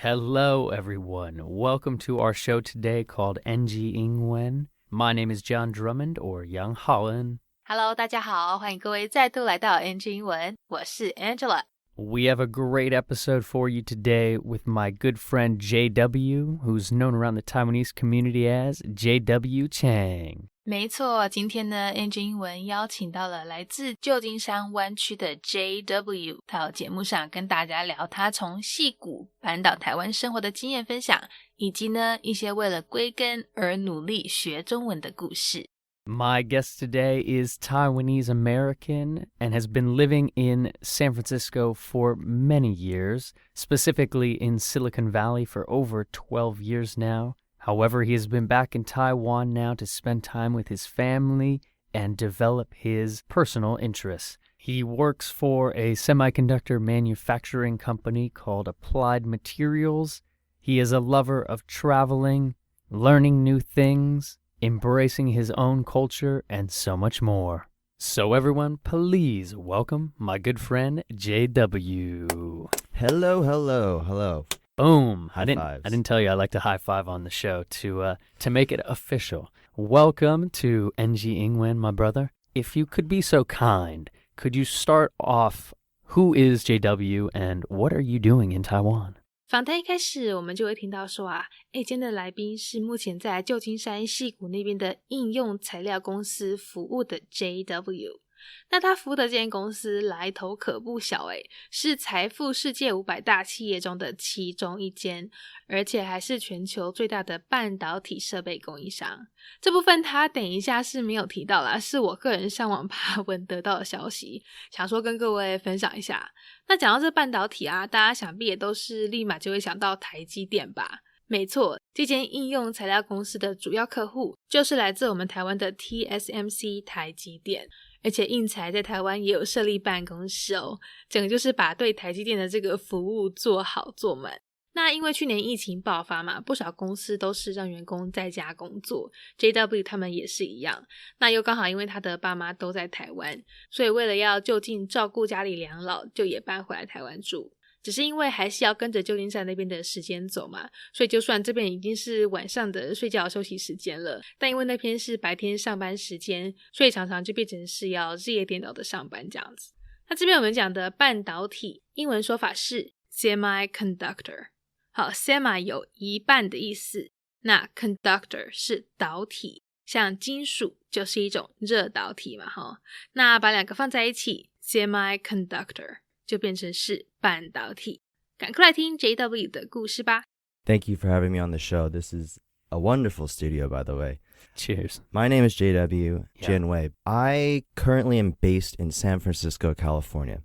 Hello, everyone. Welcome to our show today called 英文. My name is John Drummond, or Yang Holland.Hello， 大家好，欢迎各位再度来到 NG 英文，我是 Angela。We have a great episode for you today with my good friend JW, who's known around the Taiwanese community as JW Chang. 没错，今天呢 NG 英文邀请到了来自旧金山湾区的 JW 到节目上跟大家聊他从矽谷搬到台湾生活的经验分享，以及呢一些为了归根而努力学中文的故事。My guest today is Taiwanese American and has been living in San Francisco for many years, specifically in Silicon Valley for over 12 years now. However, he has been back in Taiwan now to spend time with his family and develop his personal interests. He works for a semiconductor manufacturing company called Applied Materials. He is a lover of traveling, learning new things,embracing his own culture, and so much more. So everyone, please welcome my good friend, JW. Hello. Boom. I High-fives. didn't tell you I like to high five on the show to make it official. Welcome to NG 英文, my brother. If you could be so kind, could you start off, who is JW and what are you doing in Taiwan?访谈一开始我们就会听到说今天的来宾是目前在旧金山矽谷那边的应用材料公司服务的 JW。 那他服务的这间公司来头可不小是财富世界500大企业中的其中一间，而且还是全球最大的半导体设备供应商。这部分他等一下是没有提到啦，是我个人上网爬文得到的消息，想说跟各位分享一下。那讲到这半导体大家想必也都是立马就会想到台积电吧。没错，这间应用材料公司的主要客户就是来自我们台湾的 TSMC 台积电，而且应材在台湾也有设立办公室整个就是把对台积电的这个服务做好做满。那因为去年疫情爆发嘛，不少公司都是让员工在家工作， JW 他们也是一样。那又刚好因为他的爸妈都在台湾，所以为了要就近照顾家里两老，就也搬回来台湾住。只是因为还是要跟着旧金山那边的时间走嘛，所以就算这边已经是晚上的睡觉休息时间了，但因为那边是白天上班时间，所以常常就变成是要日夜颠倒的上班这样子。那这边我们讲的半导体英文说法是 semiconductor。 好， semi 有一半的意思，那 conductor 是导体，像金属就是一种热导体嘛那把两个放在一起 semiconductor就变成是半导体。赶快来听 JW 的故事吧。 Thank you for having me on the show. This is a wonderful studio, by the way. Cheers. My name is JW, Jian Wei. I currently am based in San Francisco, California.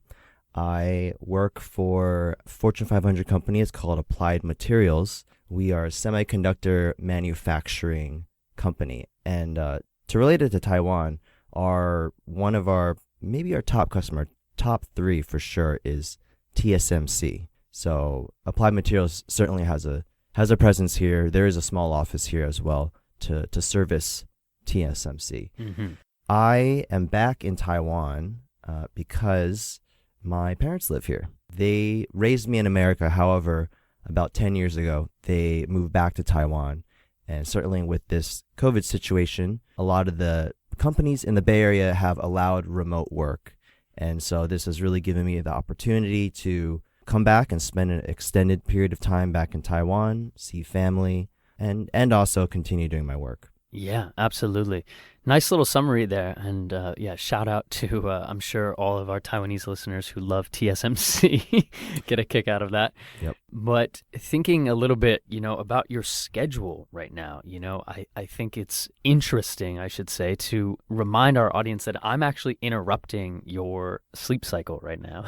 I work for a Fortune 500 company. It's called Applied Materials. We are a semiconductor manufacturing company. And to relate it to Taiwan, one of our, maybe our top customer, top 3 for sure, is TSMC. So Applied Materials certainly has a presence here. There is a small office here as well to service TSMC. Mm-hmm. I am back in Taiwan because my parents live here. They raised me in America. However, about 10 years ago, they moved back to Taiwan. And certainly with this COVID situation, a lot of the companies in the Bay Area have allowed remote work.And so this has really given me the opportunity to come back and spend an extended period of time back in Taiwan, see family, and also continue doing my work. Yeah, absolutely. Nice little summary there. And shout out to, I'm sure, all of our Taiwanese listeners who love TSMC. Get a kick out of that. Yep. But thinking a little bit, about your schedule right now, I think it's interesting, I should say, to remind our audience that I'm actually interrupting your sleep cycle right now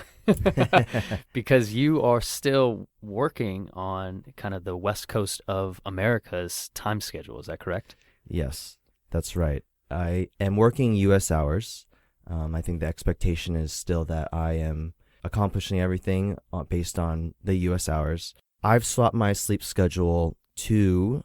because you are still working on kind of the West Coast of America's time schedule. Is that correct? Yes, that's right. I am working U.S. hours. I think the expectation is still that I am accomplishing everything based on the U.S. hours. I've swapped my sleep schedule to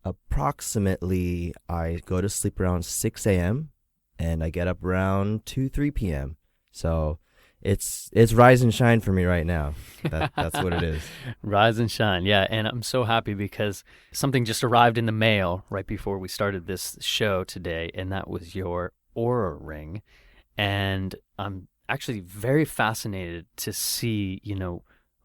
approximately, I go to sleep around 6 a.m. and I get up around 2, 3 p.m. So it's rise and shine for me right now. That's what it is. Rise and shine, yeah. And I'm so happy because something just arrived in the mail right before we started this show today, and that was your Oura Ring. And I'm actually very fascinated to see,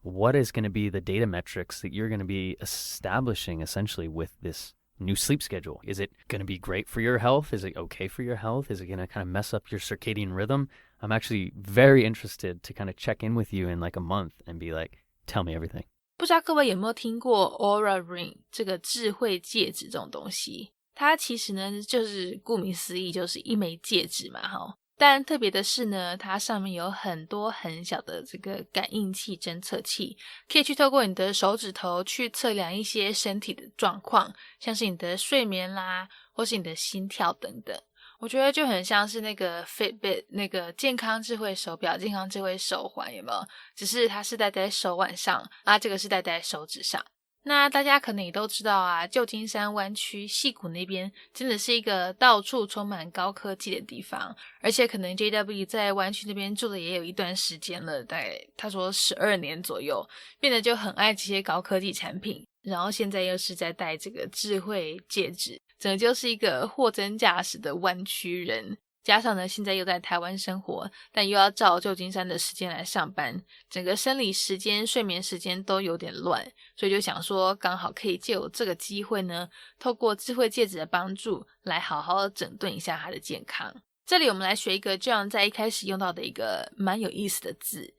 what is going to be the data metrics that you're going to be establishing essentially with this new sleep schedule. Is it going to be great for your health? Is it okay for your health? Is it going to kind of mess up your circadian rhythm? I'm actually very interested to kind of check in with you in like a month and be like, tell me everything. 不知道各位有没有听过 Oura Ring 这个智慧戒指这种东西？它其实呢就是顾名思义就是一枚戒指嘛齁。但特别的是呢，它上面有很多很小的这个感应器侦测器，可以去透过你的手指头去测量一些身体的状况，像是你的睡眠啦，或是你的心跳等等。我觉得就很像是那个 Fitbit 那个健康智慧手表、健康智慧手环，有没有？只是它是戴在手腕上，这个是戴在手指上。那大家可能也都知道啊，旧金山湾区矽谷那边真的是一个到处充满高科技的地方，而且可能 JW 在湾区那边住的也有一段时间了，大概他说12年左右，变得就很爱这些高科技产品，然后现在又是在戴这个智慧戒指，整个就是一个货真价实的湾区人。加上呢，现在又在台湾生活，但又要照旧金山的时间来上班，整个生理时间、睡眠时间都有点乱，所以就想说刚好可以借由这个机会呢，透过智慧戒指的帮助来好好的整顿一下他的健康。这里我们来学一个John在一开始用到的一个蛮有意思的字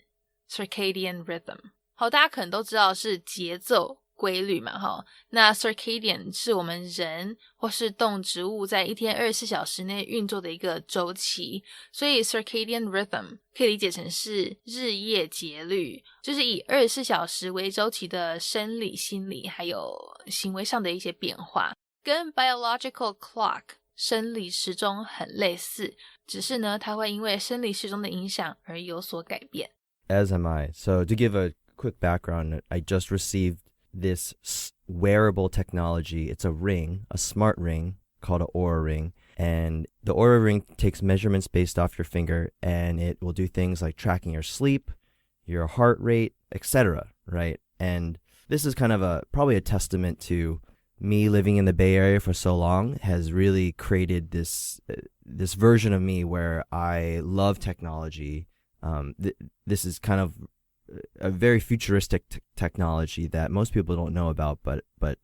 circadian rhythm。 好，大家可能都知道是节奏规律嘛齁，那 circadian 是我们人或是动植物在一天24小时内运作的一个周期，所以 circadian rhythm 可以理解成是日夜节律，就是以24小时为周期的生理、心理还有行为上的一些变化，跟 biological clock 生理时钟很类似，只是呢它会因为生理时钟的影响而有所改变。 As am I. So to give a quick background, I just received this wearable technology. It's a ring, a smart ring called an Oura Ring. And the Oura Ring takes measurements based off your finger, and it will do things like tracking your sleep, your heart rate, etc., right? And this is kind of probably a testament to me living in the Bay Area for so long has really created this version of me where I love technology. This is kind of a very futuristic technology that most people don't know about, but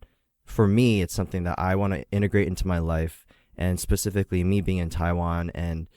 for me it's something that I want to integrate into my life, and specifically me being in Taiwan and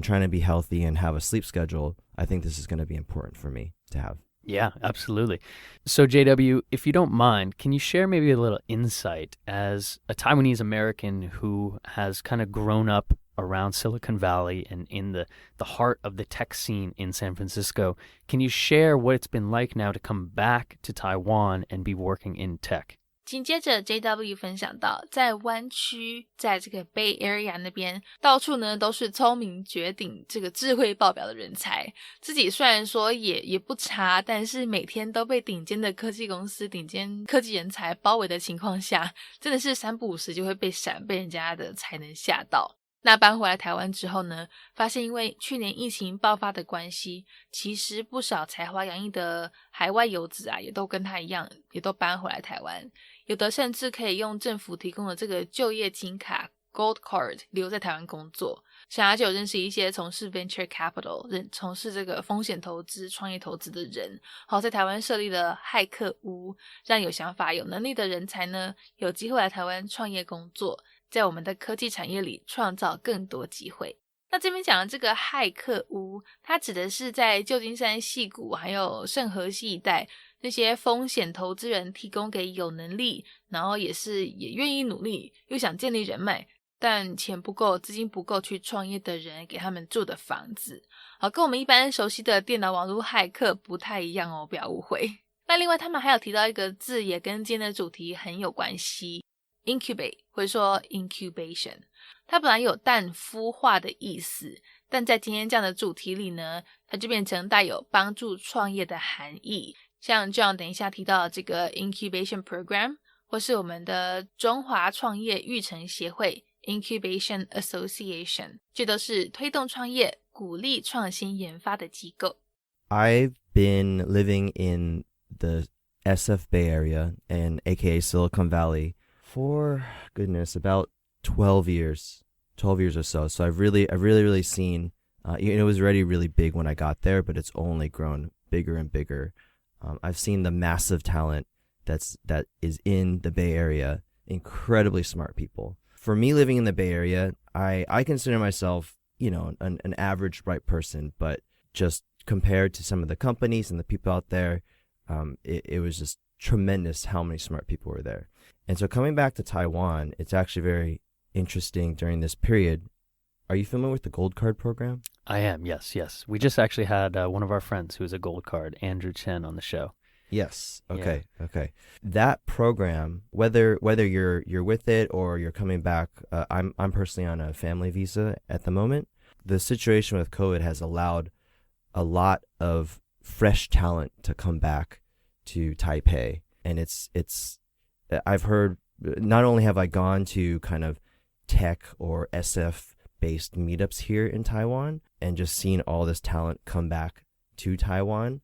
trying to be healthy and have a sleep schedule. I think this is going to be important for me to have. Yeah, absolutely. So JW, if you don't mind, can you share maybe a little insight as a Taiwanese American who has kind of grown up around Silicon Valley and in the heart of the tech scene in San Francisco? Can you share what it's been like now to come back to Taiwan and be working in tech? 紧接着 JW 分享到，在湾区，在这个 Bay Area 那边，到处呢都是聪明绝顶、这个智慧爆表的人才。自己虽然说也不差，但是每天都被顶尖的科技公司、顶尖科技人才包围的情况下，真的是3不5时就会被人家的才能吓到。那搬回来台湾之后呢，发现因为去年疫情爆发的关系，其实不少才华洋溢的海外游子也都跟他一样，也都搬回来台湾，有的甚至可以用政府提供的这个就业金卡 Gold Card 留在台湾工作。像他就有认识一些从事 Venture Capital 从事这个风险投资、创业投资的人，好，在台湾设立了骇客屋，让有想法、有能力的人才呢，有机会来台湾创业工作，在我们的科技产业里创造更多机会。那这边讲的这个骇客屋，它指的是在旧金山、矽谷还有圣荷西一带那些风险投资人提供给有能力，然后也愿意努力，又想建立人脉，但钱不够、资金不够去创业的人给他们住的房子。好，跟我们一般熟悉的电脑网络骇客不太一样哦，不要误会。那另外他们还有提到一个字，也跟今天的主题很有关系， incubate 或者说 incubation。 它本来有蛋孵化的意思，但在今天这样的主题里呢，它就变成带有帮助创业的含义。像John等一下提到的这个 incubation program， 或是我们的中华创业育成协会 incubation association， 这都是推动创业、鼓励创新研发的机构。I've been living in the SF Bay Area and aka Silicon Valley for about 12 years or so. So I've really seen, it was already really big when I got there, but it's only grown bigger and bigger. I've seen the massive talent that is in the Bay Area, incredibly smart people. For me living in the Bay Area, I consider myself, an average bright person, but just compared to some of the companies and the people out there, it was just tremendous how many smart people were there. And so coming back to Taiwan, it's actually very interesting during this period. Are you familiar with the Gold Card program? I am, yes. We just actually had one of our friends who is a Gold Card, Andrew Chen, on the show. Yes. Okay. Yeah. Okay. That program, whether you're with it or you're coming back, I'm personally on a family visa at the moment. The situation with COVID has allowed a lot of fresh talent to come back to Taipei, and it's I've heard, not only have I gone to kind of tech or SF based meetups here in Taiwan and just seen all this talent come back to Taiwan.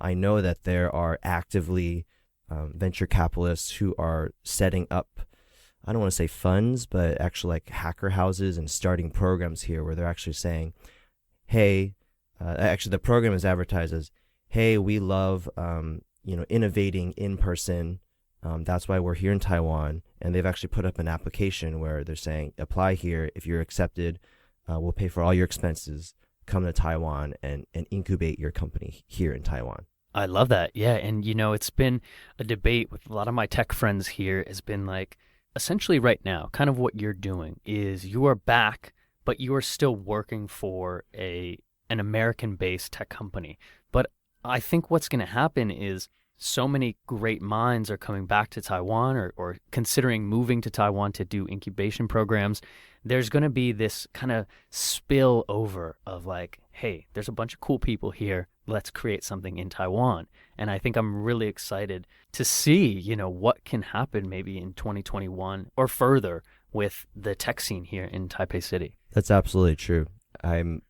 I know that there are actively venture capitalists who are setting up, I don't want to say funds, but actually like hacker houses and starting programs here where they're actually saying, hey, actually the program is advertised as, hey, we love, innovating in person. That's why we're here in Taiwan. And they've actually put up an application where they're saying, apply here. If you're accepted, we'll pay for all your expenses. Come to Taiwan and incubate your company here in Taiwan. I love that. Yeah. And, it's been a debate with a lot of my tech friends here has been like, essentially right now, kind of what you're doing is you are back, but you are still working for an American-based tech company. But I think what's going to happen is so many great minds are coming back to Taiwan or considering moving to Taiwan to do incubation programs. There's going to be this kind of spill over of like, hey, there's a bunch of cool people here. Let's create something in Taiwan. And I think I'm really excited to see, what can happen maybe in 2021 or further with the tech scene here in Taipei City. That's absolutely true. I'm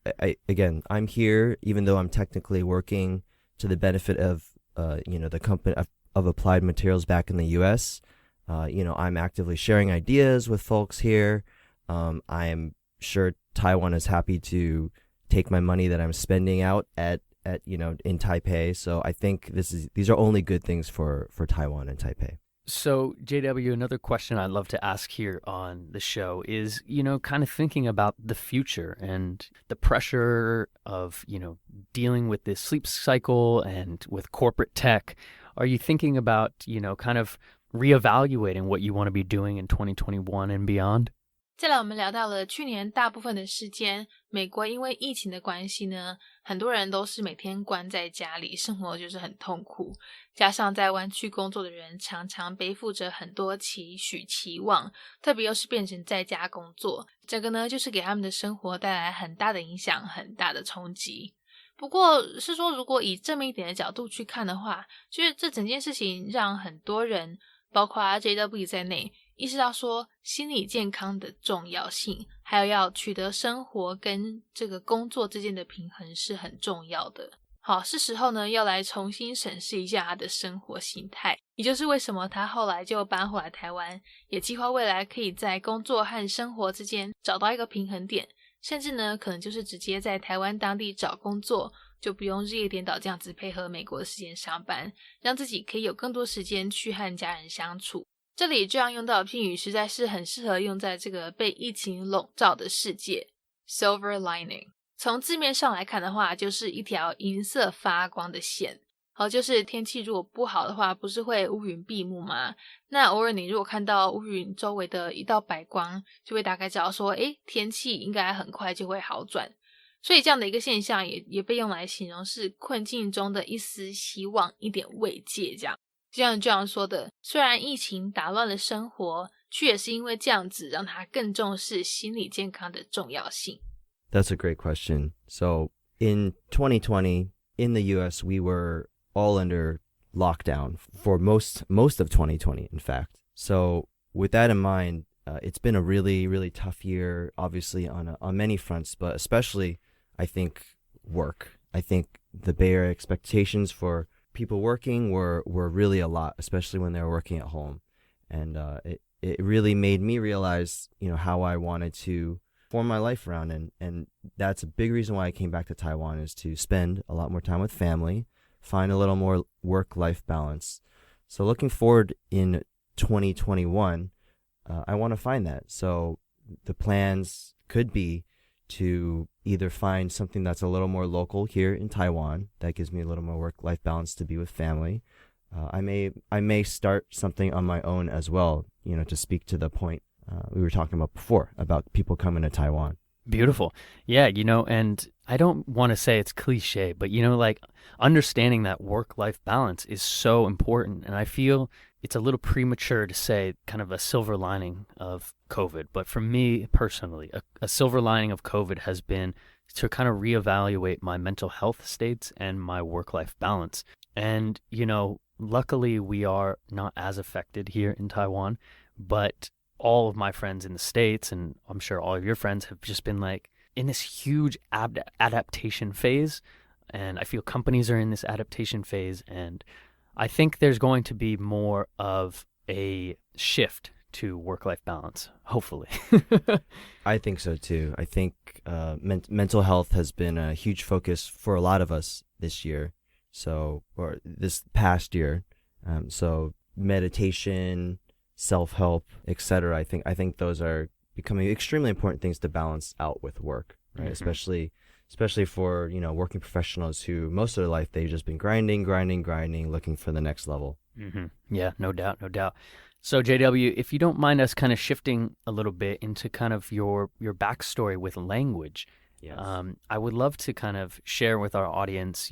here, even though I'm technically working to the benefit of, the company of Applied Materials back in the U.S. I'm actively sharing ideas with folks here. I'm sure Taiwan is happy to take my money that I'm spending out at in Taipei. So I think these are only good things for Taiwan and Taipei. So JW, another question I'd love to ask here on the show is, kind of thinking about the future and the pressure of, dealing with this sleep cycle and with corporate tech. Are you thinking about, kind of reevaluating what you want to be doing in 2021 and beyond? 再来我们聊到了去年大部分的时间，美国因为疫情的关系呢，很多人都是每天关在家里，生活就是很痛苦，加上在湾区工作的人常常背负着很多期许期望，特别又是变成在家工作，整个呢就是给他们的生活带来很大的影响，很大的冲击。不过是说如果以正面一点的角度去看的话，就是这整件事情让很多人包括 JW 在内意识到说心理健康的重要性，还有要取得生活跟这个工作之间的平衡是很重要的。好，是时候呢要来重新审视一下他的生活形态，也就是为什么他后来就搬回来台湾，也计划未来可以在工作和生活之间找到一个平衡点，甚至呢可能就是直接在台湾当地找工作，就不用日夜颠倒这样子配合美国的时间上班，让自己可以有更多时间去和家人相处。这里这样用到的片语实在是很适合用在这个被疫情笼罩的世界。 Silver lining 从字面上来看的话，就是一条银色发光的线。好，就是天气如果不好的话，不是会乌云蔽目吗？那偶尔你如果看到乌云周围的一道白光，就会大概知道说天气应该很快就会好转。所以这样的一个现象也被用来形容是困境中的一丝希望，一点慰藉这样。就像这样说的，虽然疫情打乱了生活，却也是因为这样子让他更重视心理健康的重要性。 That's a great question. So in 2020, in the US, we were all under lockdown for most of 2020, in fact. So with that in mind, it's been a really, really tough year, obviously on many fronts, but especially, I think, work. I think the Bay Area expectations for people working were really a lot, especially when they were working at home. And it really made me realize, how I wanted to form my life around. And that's a big reason why I came back to Taiwan, is to spend a lot more time with family, find a little more work-life balance. So looking forward in 2021, I want to find that. So the plans could be to either find something that's a little more local here in Taiwan that gives me a little more work-life balance to be with family. I may start something on my own as well, to speak to the point we were talking about before about people coming to Taiwan. Beautiful. Yeah, and I don't want to say it's cliche, but, understanding that work-life balance is so important. And I feel it's a little premature to say kind of a silver lining of COVID. But for me personally, a silver lining of COVID has been to kind of reevaluate my mental health states and my work-life balance. And, luckily we are not as affected here in Taiwan, but all of my friends in the States, and I'm sure all of your friends, have just been in this huge adaptation phase. And I feel companies are in this adaptation phase. And I think there's going to be more of a shift to work-life balance, hopefully. I think so too. I think mental health has been a huge focus for a lot of us this year. Or this past year. So meditation, self-help, etc. I think those are becoming extremely important things to balance out with work, right? Mm-hmm. Especially for, working professionals who most of their life they've just been grinding, looking for the next level. Mm-hmm. Yeah, no doubt. So JW, if you don't mind us kind of shifting a little bit into kind of your backstory with language, yes. I would love to kind of share with our audience,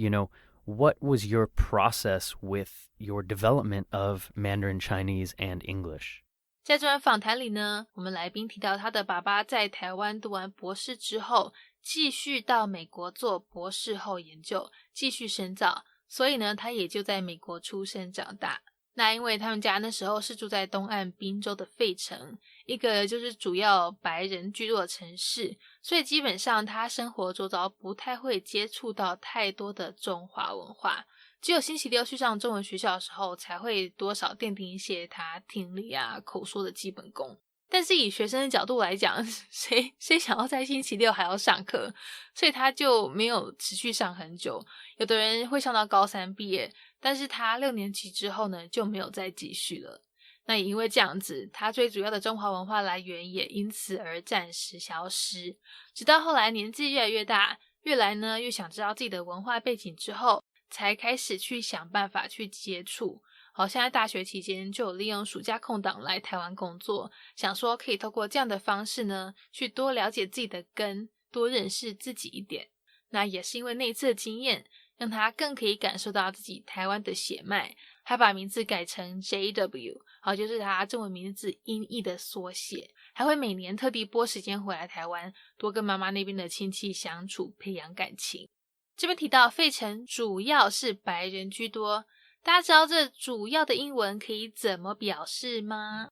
what was your process with your development of Mandarin Chinese and English? 在这段访谈里呢，我们来宾提到他的爸爸在台湾读完博士之后，继续到美国做博士后研究，继续深造，所以呢，他也就在美国出生长大。那因为他们家那时候是住在东岸宾州的费城，一个就是主要白人居多的城市，所以基本上他生活周遭不太会接触到太多的中华文化，只有星期六去上中文学校的时候才会多少奠定一些他听力啊口说的基本功。但是以学生的角度来讲，谁想要在星期六还要上课，所以他就没有持续上很久。有的人会上到高三毕业，但是他6年级之后呢就没有再继续了。那也因为这样子，他最主要的中华文化来源也因此而暂时消失。直到后来年纪越来越大，越来呢越想知道自己的文化背景之后，才开始去想办法去接触。好，现在大学期间就有利用暑假空档来台湾工作，想说可以透过这样的方式呢，去多了解自己的根，多认识自己一点。那也是因为那一次的经验，让他更可以感受到自己台湾的血脉，还把名字改成 JW， 好，就是他中文名字音译的缩写，还会每年特地拨时间回来台湾，多跟妈妈那边的亲戚相处，培养感情。这边提到费城主要是白人居多，大家知道这主要的英文可以怎么表示吗？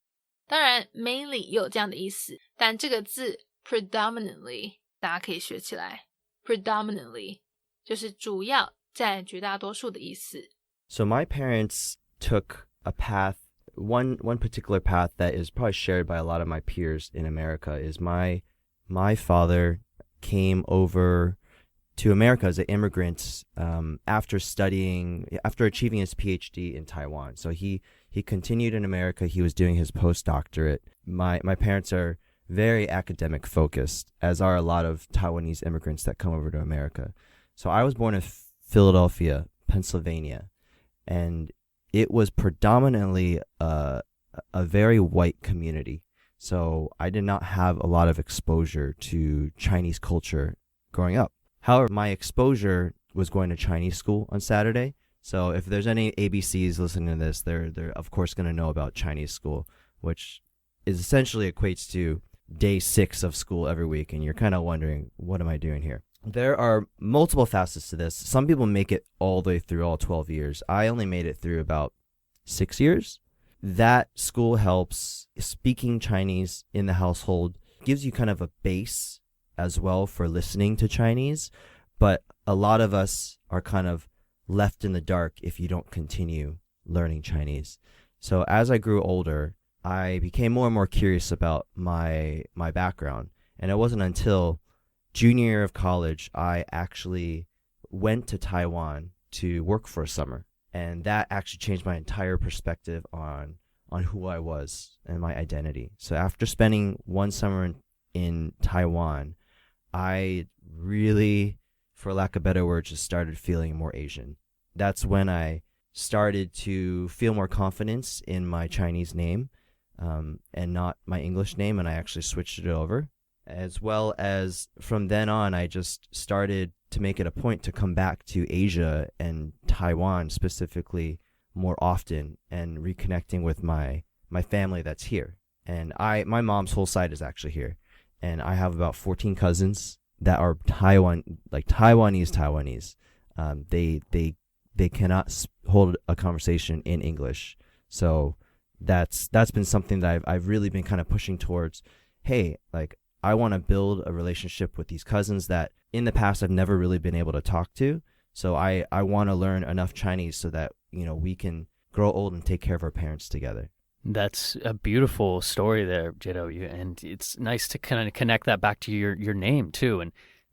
当然 mainly 也有这样的意思，但这个字 predominantly 大家可以学起来， predominantly 就是主要占绝大多数的意思。 So my parents took a path, one particular path that is probably shared by a lot of my peers in America is my father came over to America as an immigrant after achieving his PhD in Taiwan. So he continued in America. He was doing his postdoctorate. My parents are very academic focused, as are a lot of Taiwanese immigrants that come over to America. So I was born in Philadelphia, Pennsylvania, and it was predominantly a very white community. So I did not have a lot of exposure to Chinese culture growing up. However, my exposure was going to Chinese school on Saturday. So if there's any ABCs listening to this, they're of course going to know about Chinese school, which is essentially equates to day 6 of school every week. And you're kind of wondering, what am I doing here? There are multiple facets to this. Some people make it all the way through all 12 years. I only made it through about 6 years. That school helps. Speaking Chinese in the household gives you kind of a base as well for listening to Chinese, but a lot of us are kind of left in the dark if you don't continue learning Chinese. So as I grew older, I became more and more curious about my background. And it wasn't until junior year of college I actually went to Taiwan to work for a summer. And that actually changed my entire perspective on who I was and my identity. So after spending one summer in Taiwan, I really, for lack of a better word, just started feeling more Asian. That's when I started to feel more confidence in my Chinese name and not my English name, and I actually switched it over. As well as from then on, I just started to make it a point to come back to Asia and Taiwan specifically more often and reconnecting with my family that's here. And my mom's whole side is actually here. And I have about 14 cousins that are Taiwanese. They cannot hold a conversation in English. So that's been something that I've really been kind of pushing towards. Hey, like, I want to build a relationship with these cousins that in the past I've never really been able to talk to. So I want to learn enough Chinese so that, we can grow old and take care of our parents together. That's a beautiful story there, JW, and it's nice to kind of connect that back to your name too,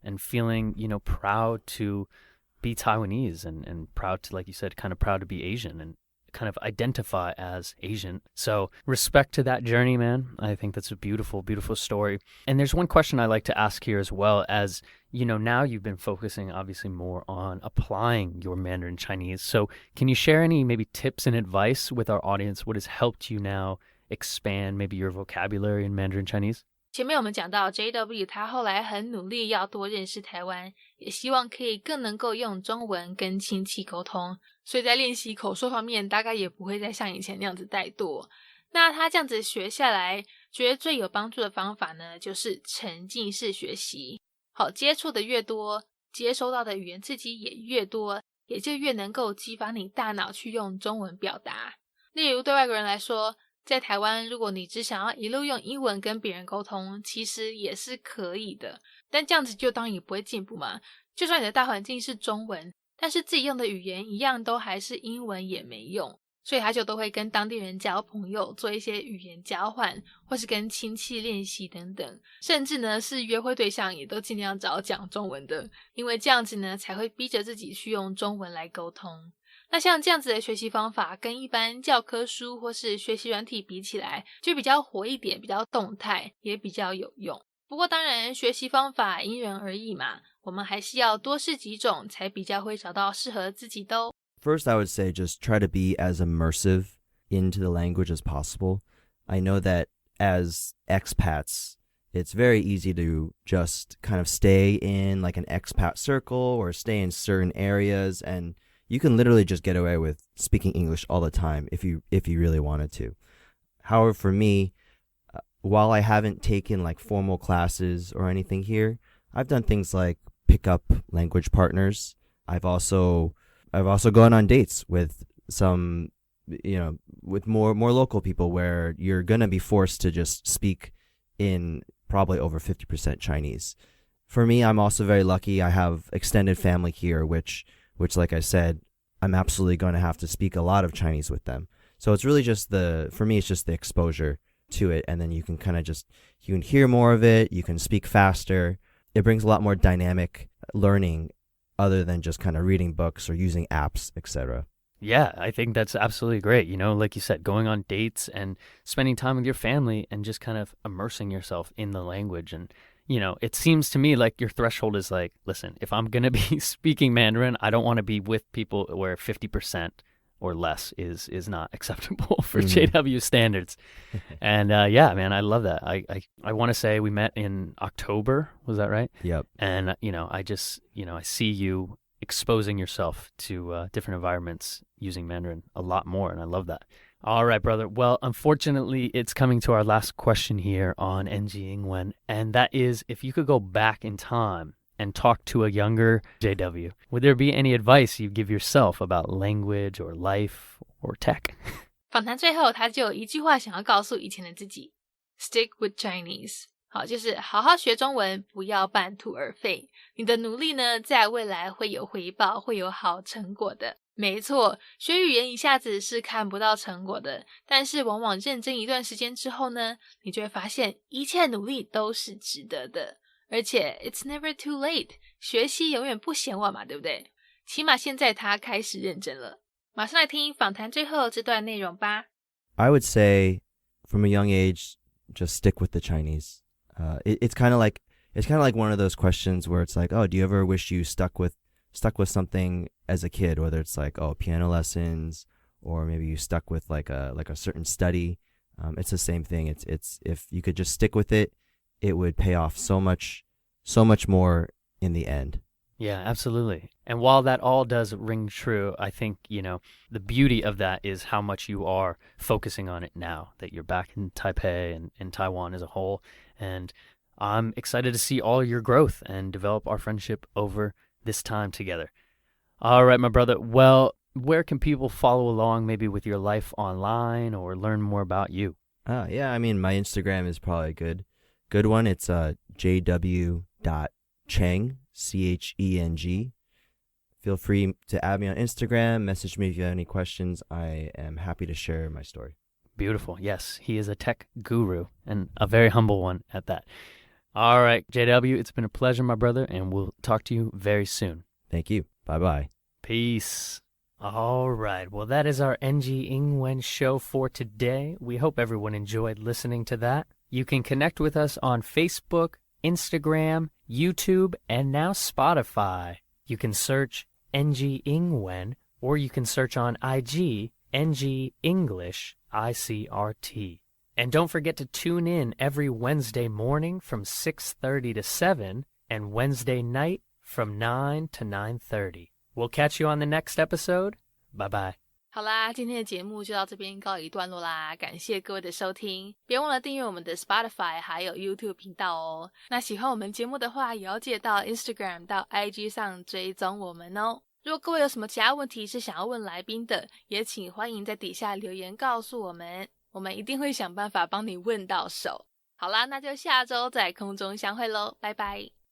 and feeling, proud to be Taiwanese and proud to, like you said, kind of proud to be Asian and kind of identify as Asian. So respect to that journey, man. I think that's a beautiful, beautiful story. And there's one question I like to ask here as well, as now you've been focusing obviously more on applying your Mandarin Chinese. So can you share any maybe tips and advice with our audience? What has helped you now expand maybe your vocabulary in Mandarin Chinese? 前面我们讲到 JW 他后来很努力要多认识台湾，也希望可以更能够用中文跟亲戚沟通，所以在练习口说方面大概也不会再像以前那样子怠惰。那他这样子学下来，觉得最有帮助的方法呢，就是沉浸式学习。好，接触的越多，接收到的语言刺激也越多，也就越能够激发你大脑去用中文表达。例如对外国人来说，在台湾，如果你只想要一路用英文跟别人沟通，其实也是可以的，但这样子就当然也不会进步嘛。就算你的大环境是中文，但是自己用的语言一样都还是英文也没用，所以他就都会跟当地人交朋友，做一些语言交换，或是跟亲戚练习等等，甚至呢是约会对象也都尽量找讲中文的，因为这样子呢才会逼着自己去用中文来沟通。那像这样子的学习方法跟一般教科书或是学习软体比起来，就比较活一点，比较动态，也比较有用。不过当然学习方法因人而异嘛，我们还是要多试几种才比较会找到适合自己的哦。First, I would say just try to be as immersive into the language as possible. I know that as expats, it's very easy to just kind of stay in like an expat circle or stay in certain areas, and you can literally just get away with speaking English all the time if you really wanted to. However, for me, while I haven't taken like formal classes or anything here, I've done things like pick up language partners. I've also gone on dates with some, with more local people where you're going to be forced to just speak in probably over 50% Chinese. For me, I'm also very lucky. I have extended family here, which like I said, I'm absolutely going to have to speak a lot of Chinese with them. So it's really just for me, it's just the exposure to it. And then you can kind of you can hear more of it. You can speak faster. It brings a lot more dynamic learning other than just kind of reading books or using apps, etc. Yeah, I think that's absolutely great. Like you said, going on dates and spending time with your family and just kind of immersing yourself in the language. And it seems to me like your threshold is like, listen, if I'm going to be speaking Mandarin, I don't want to be with people where 50% or less is not acceptable for JW standards. And yeah, man, I love that. I want to say we met in October. Was that right? Yep. And, I just, I see you exposing yourself to different environments using Mandarin a lot more. And I love that. All right, brother. Well, unfortunately, it's coming to our last question here on NG Ingwen, and that is, if you could go back in time and talk to a younger JW, would there be any advice you'd give yourself about language or life or tech? 访谈最后，他就有一句话想要告诉以前的自己 ：Stick with Chinese。好，就是好好学中文，不要半途而废。你的努力呢，在未来会有回报，会有好成果的。没错，学语言一下子是看不到成果的，但是往往认真一段时间之后呢，你就会发现一切努力都是值得的。而且 it's never too late， 学习永远不嫌晚嘛，对不对？起码现在他开始认真了。马上来听访谈最后这段内容吧。I would say from a young age, just stick with the Chinese. It's kind of like one of those questions where it's like, oh, do you ever wish you stuck with something as a kid, whether it's like, oh, piano lessons, or maybe you stuck with like a certain study. It's the same thing. It's if you could just stick with it, it would pay off so much more in the end. Yeah, absolutely. And while that all does ring true, I think, the beauty of that is how much you are focusing on it now, that you're back in Taipei and in Taiwan as a whole. And I'm excited to see all your growth and develop our friendship over this time together. All right, my brother. Well, where can people follow along maybe with your life online or learn more about you? Yeah, I mean, my Instagram is probably a good one. It's jw.cheng, CHENG. Feel free to add me on Instagram, message me if you have any questions. I am happy to share my story. Beautiful. Yes, he is a tech guru and a very humble one at that. All right, JW, it's been a pleasure, my brother, and we'll talk to you very soon. Thank you. Bye-bye. Peace. All right. Well, that is our NG Ingwen show for today. We hope everyone enjoyed listening to that. You can connect with us on Facebook, Instagram, YouTube, and now Spotify. You can search NG Ingwen, or you can search on IG, NG English ICRT. And don't forget to tune in every Wednesday morning from 6:30 to 7 and Wednesday night from 9 to 9:30. We'll catch you on the next episode. Bye-bye. 好啦，今天的节目就到这边告一段落啦，感谢各位的收听，别忘了订阅我们的 Spotify 还有 YouTube 频道哦。那喜欢我们节目的话，也要记得到 Instagram 到 IG 上追踪我们哦。如果各位有什么其他问题是想要问来宾的，也请欢迎在底下留言告诉我们，我们一定会想办法帮你问到手。好啦，那就下周在空中相会咯，拜拜。